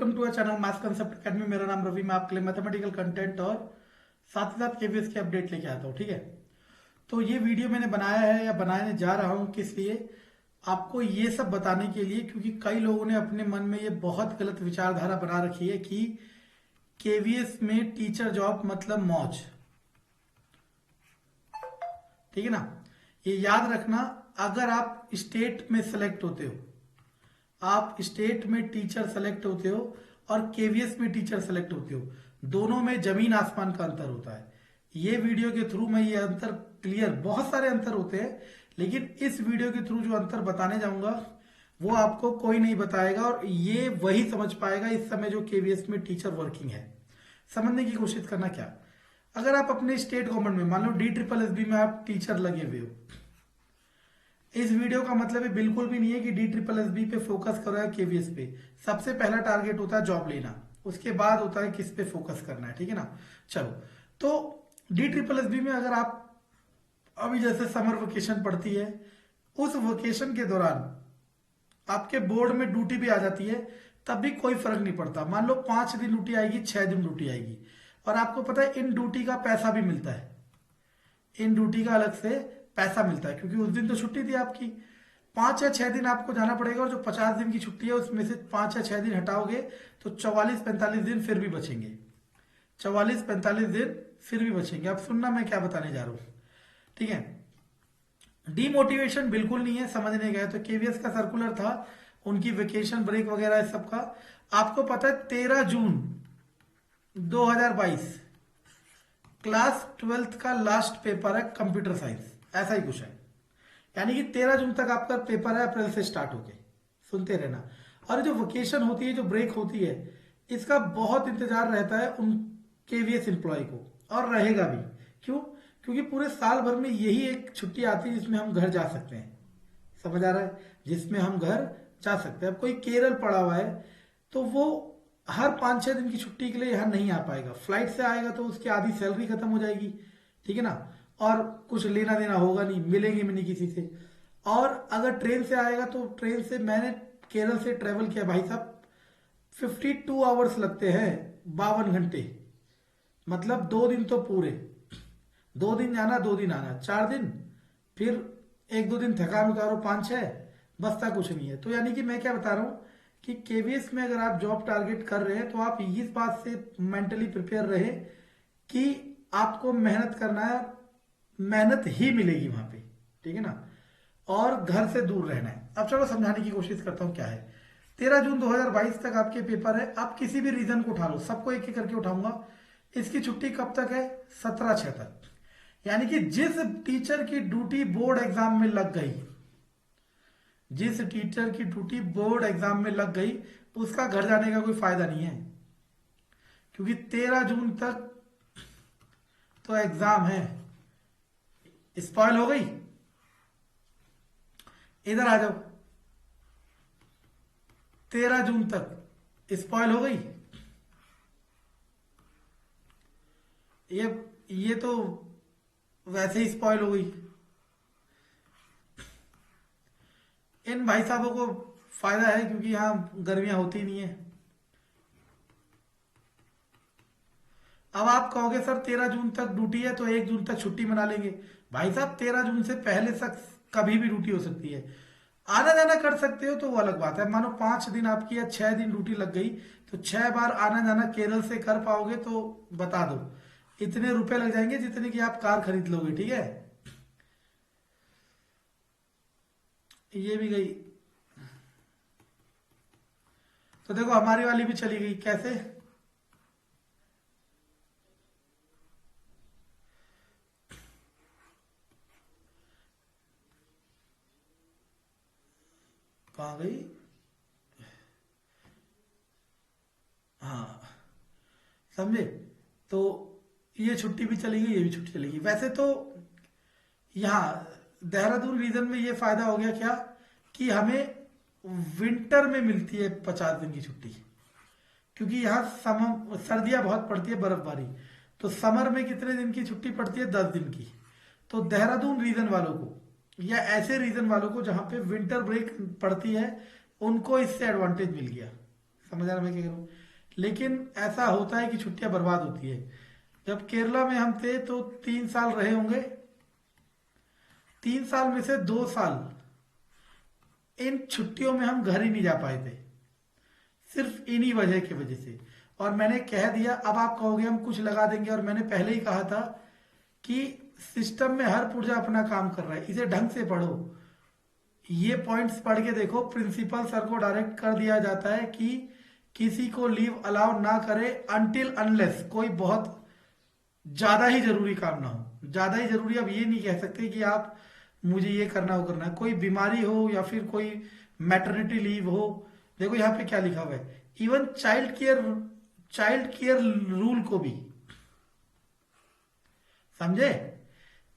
Welcome to our channel maths concept academy. मेरा नाम रवि। मैं आपके लिए मैथमेटिकल कंटेंट और साथ ही साथ केवीएस की अपडेट लेके आता हूँ। ठीक है, तो ये वीडियो मैंने बनाया है या बनाने जा रहा हूँ किस लिए, आपको ये सब बताने के लिए क्योंकि कई लोगों ने अपने मन में ये बहुत गलत विचारधारा बना रखी है कि केवीएस में टीचर जॉब मतलब मौज। ठीक है ना, ये याद रखना। अगर आप स्टेट में सेलेक्ट होते हो, आप स्टेट में टीचर सेलेक्ट होते हो और केवीएस में टीचर सेलेक्ट होते हो, दोनों में जमीन आसमान का अंतर होता है। ये वीडियो के थ्रू मैं ये अंतर क्लियर, बहुत सारे अंतर होते हैं लेकिन इस वीडियो के थ्रू जो अंतर बताने जाऊंगा वो आपको कोई नहीं बताएगा और ये वही समझ पाएगा इस समय जो केवीएस में टीचर वर्किंग है। समझने की कोशिश करना। क्या अगर आप अपने स्टेट गवर्नमेंट में मान लो DSSB में आप टीचर लगे हुए हो, इस वीडियो का मतलब ये बिल्कुल भी नहीं है कि DSSB पे फोकस करो या केवीएस पे। सबसे पहला टारगेट होता है जॉब लेना, उसके बाद होता है किस पे फोकस करना है। ठीक है ना। चलो, तो DSSB में अगर आप अभी जैसे समर वेकेशन पड़ती है, उस वेकेशन के दौरान आपके बोर्ड में ड्यूटी भी आ जाती है, तब भी कोई फर्क नहीं पड़ता। मान लो 5 दिन ड्यूटी आएगी, 6 दिन ड्यूटी आएगी, और आपको पता है इन ड्यूटी का पैसा भी मिलता है। इन ड्यूटी का अलग से पैसा मिलता है क्योंकि उस दिन तो छुट्टी थी आपकी। 5 या 6 दिन आपको जाना पड़ेगा और जो 50 दिन की छुट्टी है उसमें से 5 या 6 दिन हटाओगे तो 44-45 दिन फिर भी बचेंगे। 44-45 दिन फिर भी बचेंगे। अब सुनना मैं क्या बताने जा रहा हूं। ठीक है, डीमोटिवेशन बिल्कुल नहीं है, समझने गए तो केवीएस का सर्कुलर था, उनकी वेकेशन ब्रेक वगैरह इस सब का। आपको पता है 13 जून 2022 क्लास 12th का लास्ट पेपर है कंप्यूटर साइंस, ऐसा ही कुछ है। यानी कि 13 जून तक आपका पेपर है, अप्रैल से स्टार्ट होके। सुनते रहना। और जो वेकेशन होती है, जो ब्रेक होती है, इसका बहुत इंतजार रहता है उन केवीएस एम्प्लॉय को, और रहेगा भी। क्यों? क्योंकि पूरे साल भर में यही एक छुट्टी आती है जिसमें हम घर जा सकते हैं। समझ आ रहा है? जिसमें हम घर जा सकते हैं। अब कोई केरल पड़ा हुआ है तो वो हर 5-6 दिन की छुट्टी के लिए यहाँ नहीं आ पाएगा। फ्लाइट से आएगा तो उसकी आधी सैलरी खत्म हो जाएगी। ठीक है ना, और कुछ लेना देना होगा नहीं, मिलेंगे भी नहीं किसी से। और अगर ट्रेन से आएगा तो ट्रेन से, मैंने केरल से ट्रेवल किया भाई साहब, 52 आवर्स लगते हैं, 52 घंटे। मतलब 2 दिन तो पूरे, 2 दिन जाना 2 दिन आना, 4 दिन, फिर 1-2 दिन थकान उतारो, 5-6, बचता कुछ नहीं है। तो यानी कि मैं क्या बता रहा हूँ कि केवीएस में अगर आप जॉब टारगेट कर रहे हैं तो आप इस बात से मेंटली प्रिपेयर रहे कि आपको मेहनत करना है, मेहनत ही मिलेगी वहां पे। ठीक है ना, और घर से दूर रहना है। अब चलो समझाने की कोशिश करता हूं क्या है। 13 जून 2022 तक आपके पेपर है। आप किसी भी रीजन को उठा लो, सबको एक एक करके उठाऊंगा। इसकी छुट्टी कब तक है? 17/6 तक। यानी कि जिस टीचर की ड्यूटी बोर्ड एग्जाम में लग गई, जिस टीचर की ड्यूटी बोर्ड एग्जाम में लग गई, उसका घर जाने का कोई फायदा नहीं है, क्योंकि 13 जून तक तो एग्जाम है। स्पॉइल हो गई? इधर आ जाओ। 13 जून तक स्पॉइल हो गई। ये तो वैसे ही स्पॉइल हो गई। इन भाई साहबों को फायदा है क्योंकि यहां गर्मियां होती नहीं है। अब आप कहोगे सर 13 जून तक ड्यूटी है तो 1 जून तक छुट्टी मना लेंगे। भाई साहब 13 जून से पहले तक कभी भी ड्यूटी हो सकती है। आना जाना कर सकते हो तो वो अलग बात है। मानो 5 दिन आपकी या 6 दिन ड्यूटी लग गई तो 6 बार आना जाना केरल से कर पाओगे तो बता दो इतने रुपए लग जाएंगे जितने की आप कार खरीद लोगे। ठीक है, ये भी गई। तो देखो हमारी वाली भी चली गई। कैसे? कहाँ गई? हाँ, समझे? तो ये छुट्टी भी चली गई, ये भी छुट्टी चली गई। वैसे तो यहाँ देहरादून रीजन में ये फायदा हो गया क्या कि हमें विंटर में मिलती है 50 दिन की छुट्टी, क्योंकि यहाँ सर्दियां बहुत पड़ती है, बर्फबारी। तो समर में कितने दिन की छुट्टी पड़ती है? 10 दिन की। तो देहरादून रीजन वालों को या ऐसे रीजन वालों को जहां पे विंटर ब्रेक पड़ती है, उनको इससे एडवांटेज मिल गया। समझ आ रहा मैं क्या कह रहा हूँ। लेकिन ऐसा होता है कि छुट्टियां बर्बाद होती है। जब केरला में हम थे तो 3 साल रहे होंगे, 3 साल में से 2 साल इन छुट्टियों में हम घर ही नहीं जा पाए थे, सिर्फ इन्हीं वजह की वजह से। और मैंने कह दिया, अब आप कहोगे हम कुछ लगा देंगे, और मैंने पहले ही कहा था कि सिस्टम में हर पुर्जा अपना काम कर रहा है, इसे ढंग से पढ़ो। ये पॉइंट्स पढ़ के देखो, प्रिंसिपल सर को डायरेक्ट कर दिया जाता है कि किसी को लीव अलाउ ना करे अनटिल अनलेस कोई बहुत ज्यादा ही जरूरी काम ना हो। ज्यादा ही जरूरी, अब ये नहीं कह सकते कि आप मुझे ये करना वो करना है, कोई बीमारी हो या फिर कोई मैटरनिटी लीव हो। देखो यहाँ पे क्या लिखा हुआ है, इवन चाइल्ड केयर रूल को भी, समझे,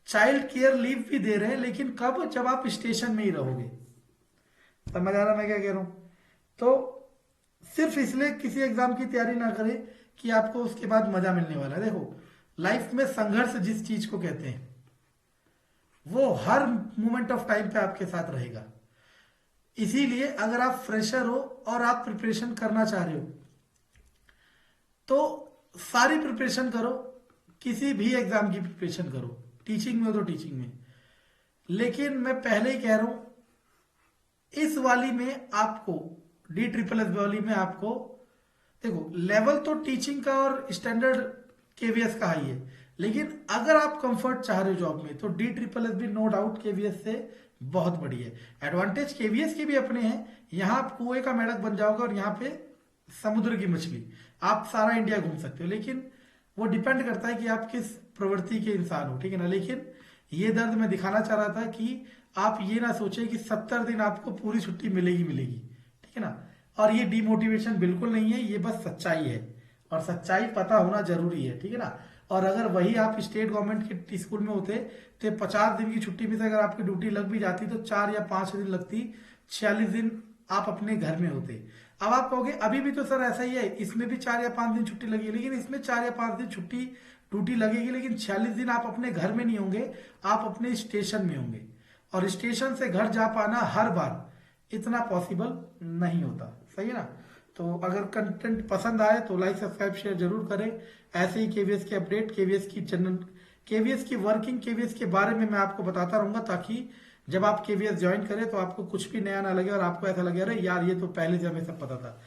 चाइल्ड केयर लीव भी दे रहे हैं, लेकिन कब, जब आप स्टेशन में ही रहोगे। समझ आ रहा मैं क्या कह रहा हूं। तो सिर्फ इसलिए किसी एग्जाम की तैयारी ना करें कि आपको उसके बाद मजा मिलने वाला है। देखो, लाइफ में संघर्ष जिस चीज को कहते हैं वो हर मोमेंट ऑफ टाइम पे आपके साथ रहेगा। इसीलिए अगर आप फ्रेशर हो और आप प्रिपरेशन करना चाह रहे हो तो सारी प्रिपरेशन करो, किसी भी एग्जाम की प्रिपरेशन करो, टीचिंग में हो तो टीचिंग में। लेकिन मैं पहले ही कह रहा हूं, इस वाली में आपको, DSSS वाली में आपको, देखो लेवल तो टीचिंग का और स्टैंडर्ड केवीएस का हाई है, लेकिन अगर आप कंफर्ट चाह रहे हो जॉब में तो DSSS भी नो डाउट केवीएस से बहुत बड़ी है। एडवांटेज केवीएस के भी अपने हैं, यहां आप कुएं का मेढक बन जाओगे और यहाँ पे समुद्र की मछली, आप सारा इंडिया घूम सकते हो। लेकिन वो डिपेंड करता है कि आप किस प्रवृत्ति के इंसान हो, ठीक है ना। लेकिन ये दर्द मैं दिखाना चाह रहा था कि आप ये ना सोचे कि 70 दिन आपको पूरी छुट्टी मिलेगी मिलेगी, ठीक है ना। और ये डिमोटिवेशन बिल्कुल नहीं है, ये बस सच्चाई है, और सच्चाई पता होना जरूरी है, ठीक है ना। और अगर वही आप स्टेट गवर्नमेंट के स्कूल में होते तो 50 दिन की छुट्टी में से अगर आपकी ड्यूटी लग भी जाती तो 4 या 5 दिन लगती, 46 दिन आप अपने घर में होते। अब आप कहोगे अभी भी तो सर ऐसा ही है, इसमें भी 4 या 5 दिन छुट्टी लगेगी, लेकिन इसमें 4 या 5 दिन छुट्टी ड्यूटी लगेगी, लेकिन 46 दिन आप अपने घर में नहीं होंगे, आप अपने स्टेशन में होंगे। और स्टेशन से घर जा पाना हर बार इतना पॉसिबल नहीं होता, सही है ना। तो अगर कंटेंट पसंद आए तो लाइक सब्सक्राइब शेयर जरूर करें। ऐसे ही केवीएस के अपडेट, केवीएस की जनरल, केवीएस की वर्किंग, केवीएस के बारे में मैं आपको बताता रहूंगा, ताकि जब आप केवीएस ज्वाइन करें तो आपको कुछ भी नया ना लगे और आपको ऐसा लगे अरे यार ये तो पहले से हमें सब पता था।